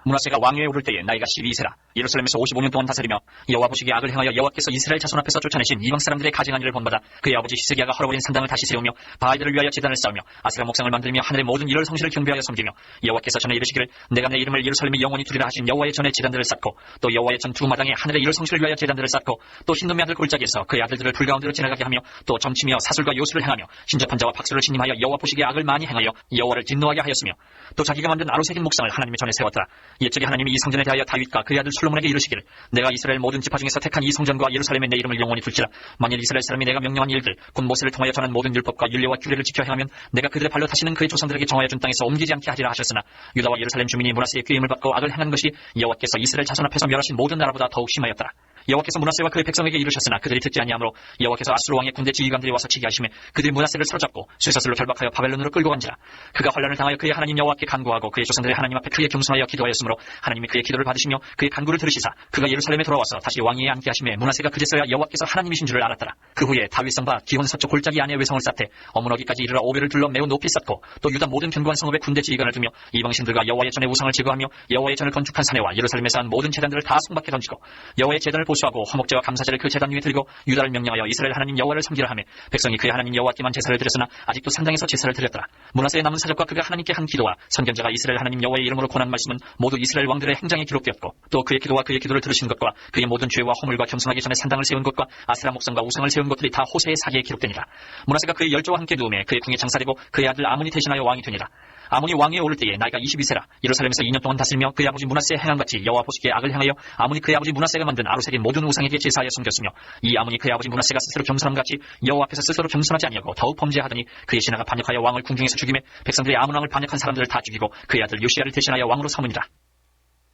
므낫세가 왕위에 오를 때에 나이가 12세라. 예루살렘에서 55년 동안 다스리며 여호와 보시기에 악을 행하여 여호와께서 이스라엘 자손 앞에서 쫓아내신 이방 사람들의 가증한 일을 본받아 그의 아버지 히스기야가 헐어버린 산당을 다시 세우며 바알들을 위하여 제단을 쌓으며 아세라 목상을 만들며 하늘의 모든 일월 성실을 경배하여 섬기며 여호와께서 전에 이르시기를 내가 내 이름을 예루살렘에 영원히 두리라 하신 여호와의 전에 제단들을 쌓고 또 여호와의 전 두 마당에 하늘의 일월 성실을 위하여 제단들을 쌓고 또 흰놈의 아들 골짜기에서 그의 아들들을 불 가운데로 지나가게 하며 또 점치며 사술과 요술을 행하며 신접한 자와 박수를 신임하여 여호와 보시기에 악을 많이 행하여 여호와를 진노하게 하였으며 또 자기가 만든 아로새긴 목상을 하나님의 전에 세웠더라. 옛적에 하나님이 이 성전에 대하여 다윗과 그의 아들 솔로몬에게 이르시기를 내가 이스라엘 모든 지파 중에서 택한 이 성전과 예루살렘에 내 이름을 영원히 둘지라. 만일 이스라엘 사람이 내가 명령한 일들 곧 모세를 통하여 전한 모든 율법과 율례와 규례를 지켜 행하면 내가 그들의 발로 다시는 그의 조상들에게 정하여 준 땅에서 옮기지 않게 하리라 하셨으나 유다와 예루살렘 주민이 므낫세의 꾀임을 받고 악을 행한 것이 여호와께서 이스라엘 자손 앞에서 멸하신 모든 나라보다 더욱 심하였더라. 여호와께서 므낫세와 그의 백성에게 이르셨으나 그들이 듣지 아니하므로 여호와께서 아수르 왕의 군대 지휘관들이 와서 치게 하심에 그들이 므낫세를 사로잡고 쇠사슬로 결박하여 바벨론으로 끌고 간지라. 그가 환난을 당하여 그의 하나님 여호와께 간구하고 그의 조상들의 하나님 앞에 크게 겸손하여 기도하였으므로 하나님이 그의 기도를 받으시며 그의 간구를 들으시사 그가 예루살렘에 돌아와서 다시 왕위에 앉게 하심에 므낫세가 그제서야 여호와께서 하나님이신 줄을 알았더라. 그 후에 다윗성 바 기혼 서쪽 골짜기 안에 외성을 쌓되 어문어기까지 이르러 오벨을 둘러 매우 높이 쌓고 또 유다 모든 견고한 성읍에 군대 지휘관을 두며 이방신들과 여호와의 전에 우상을 제거하며 여호와의 전을 건축한 사내와 예루살렘에서 한 모든 제단들을 다 송박해 던지고 여호와의 제단을 보수하고 화목제와 감사제를 그 제단 위에 들고 유다를 명령하여 이스라엘 하나님 여호와를 섬기라 하며 백성이 그의 하나님 여호와께만 제사를 드렸으나 아직도 산당에서 제사를 드렸더라. 므낫세의 남은 사적과 그가 하나님께 한 기도와 선견자가 이스라엘 하나님 여호와의 이름으로 권한 말씀은 모두 이스라엘 왕들의 행장에 기록되었고 또 그의 기도와 그의 기도를 들으신 것과 그의 모든 죄와 허물과 겸손하기 전에 산당을 세운 것과 아세라 목상과 우상을 세운 것들이 다 호세의 사기에 기록되니라. 므낫세가 그의 열조와 함께 누움에 그의 궁에 장사되고 그의 아들 아문이 대신하여 왕이 되니라. 아문이 왕위에 오를 때에 나이가 22세라. 예루살렘에서 2년 동안 다스리며 그의 아버지 므낫세의 행함같이 여호와 보시기에 악을 행하여 아문이 그의 아버지 므낫세가 만든 아로새긴 모든 우상에게 제사하여 섬겼으며 이 아문이 그의 아버지 므낫세가 스스로 겸손함같이 여호와 앞에서 스스로 겸손하지 아니하고 더욱 범죄하더니 그의 신하가 반역하여 왕을 궁중에서 죽이매 백성들이 아문 왕을 반역한 사람들을 다 죽이고 그의 아들 요시야를 대신하여 왕으로 삼으니라.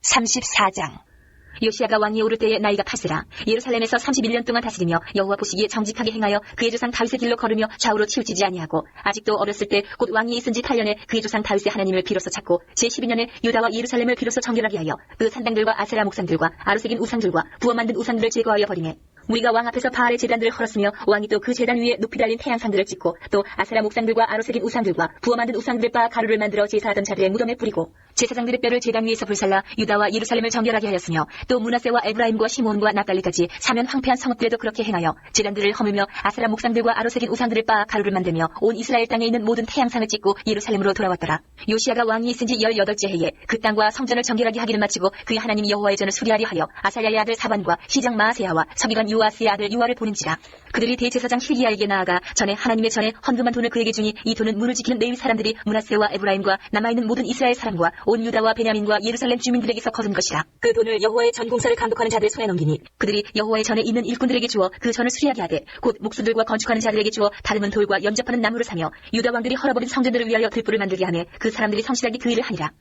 34장. 요시야가 왕위에 오를 때에 나이가 8세라. 예루살렘에서 31년 동안 다스리며 여호와 보시기에 정직하게 행하여 그의 조상 다윗의 길로 걸으며 좌우로 치우치지 아니하고 아직도 어렸을 때 곧 왕위에 있은 지 8년에 그의 조상 다윗의 하나님을 비로소 찾고 제12년에 유다와 예루살렘을 비로소 정결하게 하여 그 산당들과 아세라 목상들과 아로새긴 우상들과 부어 만든 우상들을 제거하여 버리매 우리가 왕 앞에서 바알의 제단들을 헐었으며 왕이 또 그 제단 위에 높이 달린 태양상들을 찍고 또 아세라 목상들과 아로새긴 우상들과 부어 만든 우상들을 빻아 가루를 만들어 제사하던 자들의 무덤에 뿌리고 제사장들의 뼈를 제단 위에서 불살라 유다와 예루살렘을 정결하게 하였으며 또 므낫세와 에브라임과 시몬과 납달리까지 사면 황폐한 성읍들에도 그렇게 행하여 제단들을 허물며 아세라 목상들과 아로새긴 우상들을 빻아 가루를 만들며 온 이스라엘 땅에 있는 모든 태양상을 찍고 예루살렘으로 돌아왔더라. 요시야가 왕이 있은 지 18째 해에 그 땅과 성전을 정결하게 하기를 마치고 그의 하나님 여호와의 전을 수리하려 하여 아사야의 아들 사반과 시장 마아세야와 서기관 요아스의 아들 요아를 보낸지라. 그들이 대제사장 힐기야에게 나아가 전에 하나님의 전에 헌금한 돈을 그에게 주니 이 돈은 문을 지키는 레위 사람들이 므낫세와 에브라임과 남아있는 모든 이스라엘 사람과 온 유다와 베냐민과 예루살렘 주민들에게서 거둔 것이라. 그 돈을 여호와의 전 공사를 감독하는 자들의 손에 넘기니 그들이 여호와의 전에 있는 일꾼들에게 주어 그 전을 수리하게 하되 곧 목수들과 건축하는 자들에게 주어 다듬은 돌과 연접하는 나무를 사며 유다 왕들이 헐어버린 성전들을 위하여 들불을 만들게 하며 그 사람들이 성실하게 그 일을 하니라.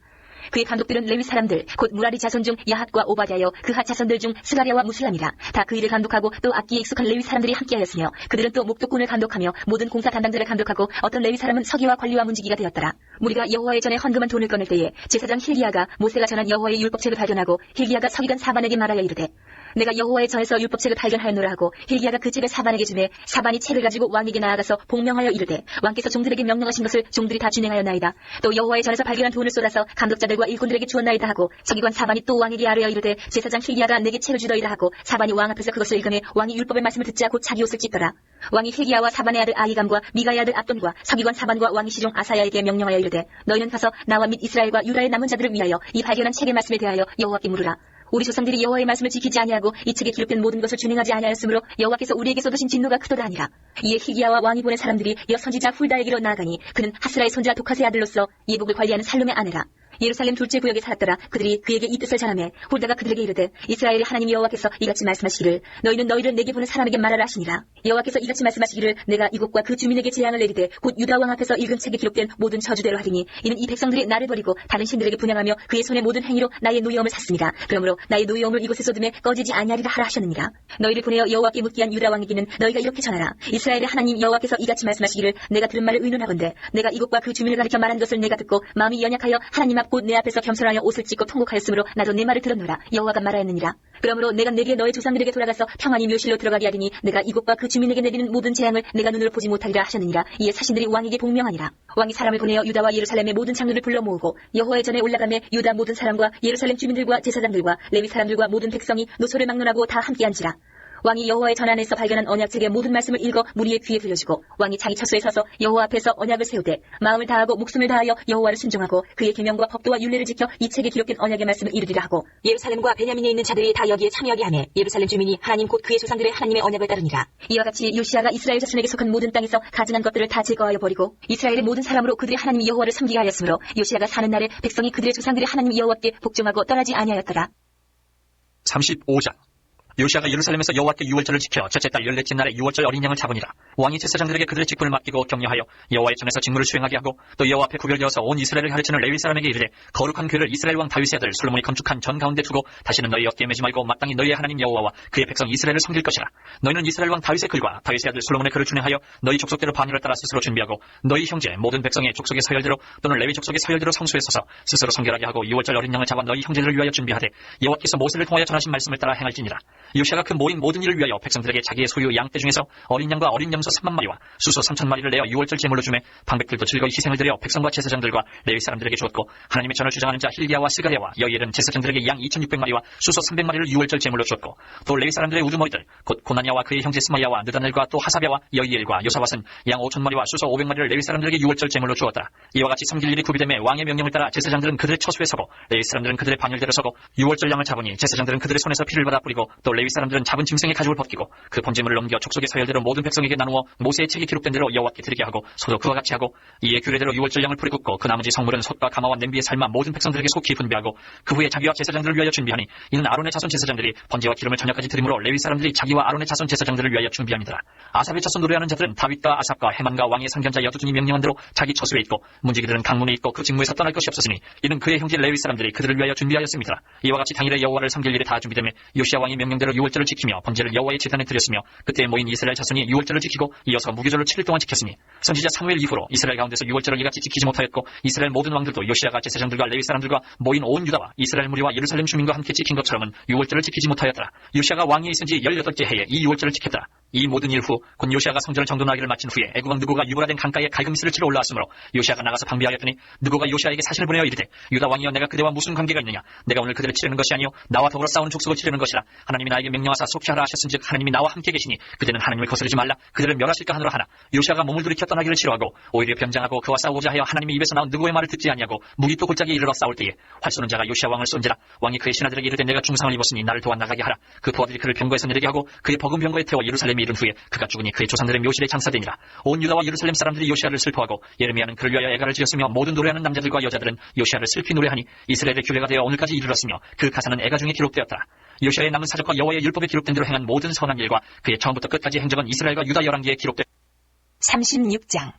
그의 감독들은 레위 사람들 곧 무라리 자손 중 야핫과 오바댜여 그핫 자손들 중 스가랴와 무술람이라. 다 그 일을 감독하고 또 악기에 익숙한 레위 사람들이 함께하였으며 그들은 또 목독꾼을 감독하며 모든 공사 담당자를 감독하고 어떤 레위 사람은 서기와 관리와 문지기가 되었더라. 무리가 여호와의 전에 헌금한 돈을 꺼낼 때에 제사장 힐기야가 모세가 전한 여호와의 율법책을 발견하고 힐기야가 서기관 사반에게 말하여 이르되 내가 여호와의 전에서 율법책을 발견하였노라 하고 힐기야가 그 책을 사반에게 주매 사반이 책을 가지고 왕에게 나아가서 복명하여 이르되 왕께서 종들에게 명령하신 것을 종들이 다 준행하였나이다. 또 여호와의 전에서 발견한 돈을 쏟아서 감독자들과 일꾼들에게 주었나이다 하고 서기관 사반이 또 왕에게 아뢰어 이르되 제사장 힐기야가 내게 책을 주더이다 하고 사반이 왕 앞에서 그것을 읽으매 왕이 율법의 말씀을 듣자 곧 자기 옷을 찢더라. 왕이 힐기야와 사반의 아들 아히감과 미가의 아들 압돈과 서기관 사반과 왕의 시종 아사야에게 명령하여 이르되 너희는 가서 나와 및 이스라엘과 유다의 남은 자들을 위하여 이 발견한 책의 말씀에 대하여 여호와께 물으라. 우리 조상들이 여호와의 말씀을 지키지 아니하고 이 책에 기록된 모든 것을 준행하지 아니하였으므로 여호와께서 우리에게 쏟으신 진노가 크도다 아니라. 이에 힐기야와 왕이 보낸 사람들이 여 선지자 훌다에게로 나아가니 그는 하스라의 손자 도카스의 아들로서 예복을 관리하는 살룸의 아내라. 예루살렘 둘째 구역에 살았더라. 그들이 그에게 이 뜻을 전하매 훌다가 그들에게 이르되 이스라엘의 하나님 여호와께서 이같이 말씀하시기를 너희는 너희를 내게 보는 사람에게 말하라 하시니라. 여호와께서 이같이 말씀하시기를 내가 이곳과 그 주민에게 재앙을 내리되 곧 유다 왕 앞에서 읽은 책에 기록된 모든 저주대로 하리니 이는 이 백성들이 나를 버리고 다른 신들에게 분향하며 그의 손의 모든 행위로 나의 노여움을 샀습니다. 그러므로 나의 노여움을 이곳에 쏟음에 꺼지지 아니하리라 하라 하셨느니라. 너희를 보내어 여호와께 묻게 한 유다 왕에게는 너희가 이렇게 전하라. 이스라엘의 하나님 여호와께서 이같이 말씀하시기를 내가 들은 말을 의논하건대 내가 이곳과 그 주민을 가리켜 말한 것을 내가 듣고 마음이 연약하여 하나님 앞 곧 내 앞에서 겸손하여 옷을 찢고 통곡하였으므로 나도 내 말을 들었노라. 여호와가 말하였느니라. 그러므로 내가 내게 너의 조상들에게 돌아가서 평안히 묘실로 들어가게 하리니 내가 이곳과 그 주민에게 내리는 모든 재앙을 내가 눈으로 보지 못하리라 하셨느니라. 이에 사신들이 왕에게 복명하니라. 왕이 사람을 보내어 유다와 예루살렘의 모든 장로를 불러 모으고 여호와의 전에 올라가매 유다 모든 사람과 예루살렘 주민들과 제사장들과 레위 사람들과 모든 백성이 노소를 막론하고 다 함께한지라. 왕이 여호와의 전 안에서 발견한 언약책의 모든 말씀을 읽어 무리의 귀에 들려주고 왕이 자기 처소에 서서 여호와 앞에서 언약을 세우되 마음을 다하고 목숨을 다하여 여호와를 순종하고 그의 계명과 법도와 율례를 지켜 이 책에 기록된 언약의 말씀을 이루리라 하고 예루살렘과 베냐민에 있는 자들이 다 여기에 참여하게 하매 예루살렘 주민이 하나님 곧 그의 조상들의 하나님의 언약을 따르니라. 이와 같이 요시야가 이스라엘 자손에게 속한 모든 땅에서 가증한 것들을 다 제거하여 버리고 이스라엘의 모든 사람으로 그들의 하나님 여호와를 섬기게 하였으므로 요시야가 사는 날에 백성이 그들의 조상들의 하나님 여호와께 복종하고 떠나지 아니하였더라. 35장 요시야가 예루살렘에서 여호와께 유월절을 지켜 첫째 달 14째 날에 유월절 어린 양을 잡으니라. 왕이 제사장들에게 그들의 직분을 맡기고 격려하여 여호와의 전에서 직무를 수행하게 하고 또 여호와 앞에 구별되어서 온 이스라엘을 가르치는 레위 사람에게 이르되 거룩한 궤를 이스라엘 왕 다윗의 아들 솔로몬이 건축한 전 가운데 두고 다시는 너희 어깨에 매지 말고 마땅히 너희의 하나님 여호와와 그의 백성 이스라엘을 섬길 것이라. 너희는 이스라엘 왕 다윗의 글과 다윗의 아들 솔로몬의 글을 준행하여 너희 족속대로 반열을 따라 스스로 준비하고 너희 형제 모든 백성의 족속의 서열대로 또는 레위 족속의 서열대로 성소에 서서 스스로 성결하게 하고 유월절 어린 양을 잡아 너희 형제들을 위하여 준비하되 여호와께서 모세를 통하여 전하신 말씀을 따라 행할지니라. 요시야가 그 모든 일을 위하여 백성들에게 자기의 소유 양떼 중에서 어린 양과 어린 염소 3만 마리와 수소 3천 마리를 내어 유월절 제물로 주매 방백들도 즐거이 희생을 드려 백성과 제사장들과 레위 사람들에게 주었고 하나님의 전을 주장하는 자 힐기야와 스가랴와 여이엘은 제사장들에게 양 2,600마리와 수소 300마리를 유월절 제물로 주었고 또 레위 사람들의 우두머리들 곧 고나냐와 그의 형제 스마야와 느다넬과 또 하사랴와 여이엘과 요사밧은 양 5,000마리와 수소 500마리를 레위 사람들에게 유월절 제물로 주었다. 이와 같이 섬길 일이 구비됨에 왕의 명령을 따라 제사장들은 그들의 처소에 서고 레위 사람들은 그들의 반열대로 서고 유월절 양을 잡으니 제사장들은 그들의 손에서 피를 받아 뿌리고 또 레위 사람들은 잡은 짐승의 가죽을 벗기고 그 번제물을 넘겨 족속의 서열대로 모든 백성에게 나누어 모세의 책에 기록된 대로 여호와께 드리게 하고 소도 그와 같이 하고 이에 규례대로 유월절 양을 풀에 굽고 그 나머지 성물은 솥과 가마와 냄비에 삶아 모든 백성들에게 속히 분배하고 그 후에 자기와 제사장들을 위하여 준비하니 이는 아론의 자손 제사장들이 번제와 기름을 저녁까지 드림으로 레위 사람들이 자기와 아론의 자손 제사장들을 위하여 준비함이더라. 아삽의 자손 노래하는 자들은 다윗과 아삽과 헤만과 왕의 상견자 여두둔이 명령한 대로 자기 처소에 있고 문지기들은 강문에 있고 그 직무에서 떠날 것이 없었으니 이는 그의 형제 레위 사람들이 그들을 위하여 준비하였습니다. 이와 같이 당일에 여호와를 섬길 일이 다 준비되매 요시야 왕이 명령대로 유월절을 지키며 번제를 여호와의 제단에 드렸으며 그때 모인 이스라엘 자손이 유월절을 지키고 이어서 무교절로 7일 동안 지켰으니 선지자 사무엘 이후로 이스라엘 가운데서 유월절을 이같이 지키지 못하였고 이스라엘 모든 왕들도 요시야가 제사장들과 레위 사람들과 모인 온 유다와 이스라엘 무리와 예루살렘 주민과 함께 지킨 것처럼은 유월절을 지키지 못하였더라. 요시야가 왕위에 있은 지 18째 해에 이 유월절을 지켰더라. 이 모든 일 후 곧 요시아가 성전을 정돈하기를 마친 후에 애굽 왕 느고가 유브라덴 강가에 갈금미스를 치러 올라왔으므로 요시아가 나가서 방비하였더니 느고가 요시아에게 사신을 보내어 이르되 유다 왕이여 내가 그대와 무슨 관계가 있느냐 내가 오늘 그대를 치르는 것이 아니요 나와 더불어 싸우는 족속을 치르는 것이라 하나님이 나에게 명령하사 속히 하라 하셨은즉 하나님이 나와 함께 계시니 그대는 하나님을 거스르지 말라 그들을 멸하실까 하노라 하나 요시아가 몸을 돌이켜 떠나기를 싫어하고 오히려 변장하고 그와 싸우고자 하여 하나님의 입에서 나온 느고의 말을 듣지 아니하고 무기토 골짜기에 이르러 싸울 때에 활 쏘는 자가 요시아 왕을 쏜지라 왕이 그의 신하들에게 이르되 내가 중상을 입었으니 나를 도와 나가게 하라 그 부하들이 그를 병거에서 내리게 하고 그의 버금 병거에 태워 예루살렘에 이른 후에 그가 죽으니 그의 조상들의 묘실에 장사되니라 온 유다와 예루살렘 사람들이 요시아를 슬퍼하고 예레미야는 그를 위하여 애가를 지었으며 모든 노래하는 남자들과 여자들은 요시아를 슬피 노래하니 이스라엘의 규례가 되어 오늘까지 이르렀으며 그 가사는 애가 중에 기록되었더라. 요시아의 남은 사적과 여호와의 율법에 기록된 대로 행한 모든 선한 일과 그의 처음부터 끝까지 행적은 이스라엘과 유다 열왕기에 기록되 36장.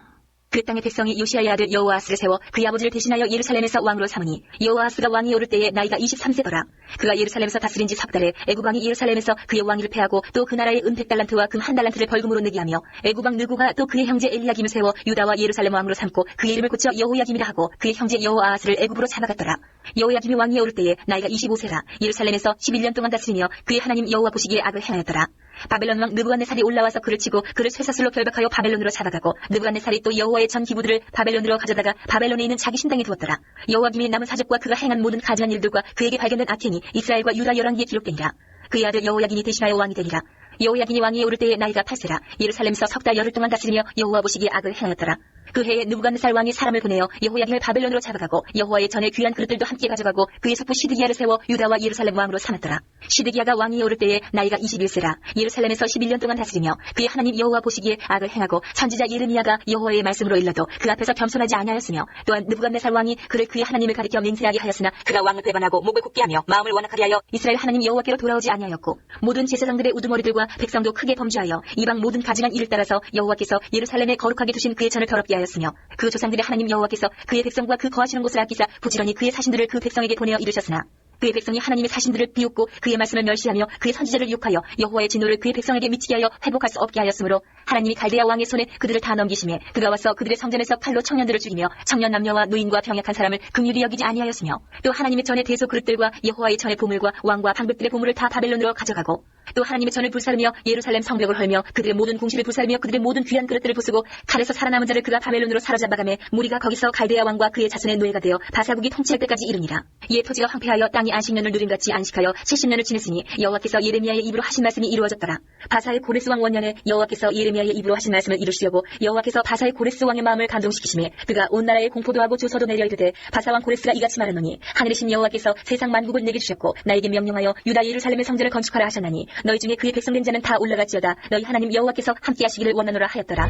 그 땅의 백성이 요시아의 아들 여호아스를 세워 그의 아버지를 대신하여 예루살렘에서 왕으로 삼으니 여호아스가 왕이 오를 때에 나이가 23세더라. 그가 예루살렘에서 다스린 지 석 달에 애굽 왕이 예루살렘에서 그의 왕위를 패하고 또 그 나라의 은 100달란트와 금 1달란트를 벌금으로 내게 하며 애굽 왕 느고가 또 그의 형제 엘리야김을 세워 유다와 예루살렘 왕으로 삼고 그의 이름을 고쳐 여호야김이라 하고 그의 형제 여호아스를 애굽으로 잡아갔더라. 여호야김이 왕위에 오를 때에 나이가 25세라. 예루살렘에서 11년 동안 다스리며 그의 하나님 여호와 보시기에 악을 행하였더라. 바벨론 왕 느부갓네살이 올라와서 그를 치고 그를 쇠사슬로 결박하여 바벨론으로 잡아가고 느부갓네살이 또 여호와의 전 기부들을 바벨론으로 가져다가 바벨론에 있는 자기 신당에 두었더라. 여호야김이 남은 사적과 그가 행한 모든 가증한 일들과 그에게 발견된 악행이 이스라엘과 유다 열왕기에 기록되니라. 그의 아들 여호야김이 대신하여 왕이 되니라. 여호야김이 왕위에 오를 때에 나이가 8세라. 예루살렘에서 석 달 열흘 동안 다스리며 여호와 보시기에 악을 행하였더라. 그 해에 느부갓네살 왕이 사람을 보내어 여호야김을 바벨론으로 잡아가고 여호와의 전에 귀한 그릇들도 함께 가져가고 그의 속부 시드기야를 세워 유다와 예루살렘 왕으로 삼았더라. 시드기야가 왕위에 오를 때에 나이가 21세라. 예루살렘에서 11년 동안 다스리며 그의 하나님 여호와 보시기에 악을 행하고 선지자 예레미야가 여호와의 말씀으로 일러도 그 앞에서 겸손하지 아니하였으며 또한 느부갓네살 왕이 그를 그의 하나님을 가리켜 맹세하게 하였으나 그가 왕을 배반하고 목을 굳게 하며 마음을 완악하게 하여 이스라엘 하나님 여호와께로 돌아오지 아니하였고 모든 제사장들의 우두머리들과 백성도 크게 범죄하여 이방 모든 가증한 일을 따라서 여호와께서 예루살렘에 거룩하게 두신 그의 전을 더럽게 하였으며 그 조상들의 하나님 여호와께서 그의 백성과 그 거하시는 곳을 아끼사 부지런히 그의 사신들을 그 백성에게 보내어 이르셨으나 그의 백성이 하나님의 사신들을 비웃고 그의 말씀을 멸시하며 그의 선지자를 욕하여 여호와의 진노를 그의 백성에게 미치게 하여 회복할 수 없게 하였으므로 하나님이 갈대아 왕의 손에 그들을 다 넘기심에 그가 와서 그들의 성전에서 칼로 청년들을 죽이며 청년 남녀와 노인과 병약한 사람을 긍휼히 여기지 아니하였으며 또 하나님의 전에 대소 그릇들과 여호와의 전의 보물과 왕과 방백들의 보물을 다 바벨론으로 가져가고 또 하나님의 전을 불사르며 예루살렘 성벽을 헐며 그들의 모든 궁실을 불사르며 그들의 모든 귀한 그릇들을 부수고 칼에서 살아남은 자를 그가 바벨론으로 사로잡아가매 무리가 거기서 갈대아 왕과 그의 자손의 노예가 되어 바사국이 통치할 때까지 이르니라. 이에 토지가 황폐하여 땅이 안식년을 누림같이 안식하여 70년을 지냈으니 여호와께서 예레미야의 입으로 하신 말씀이 이루어졌더라. 바사의 고레스 왕 원년에 여호와께서 예레미야의 입으로 하신 말씀을 이루시려고 여호와께서 바사의 고레스 왕의 마음을 감동시키심에 그가 온 나라에 공포도 하고 조서도 내려 이르되 바사 왕 고레스가 이같이 말하노니 하늘이신 여호와께서 세상 만국을 내게 주셨고 나에게 명령하여 유다 예루살렘의 성전을 건축하라 하셨나니 너희 중에 그의 백성된 자는 다 올라갈지어다 너희 하나님 여호와께서 함께하시기를 원하노라 하였더라.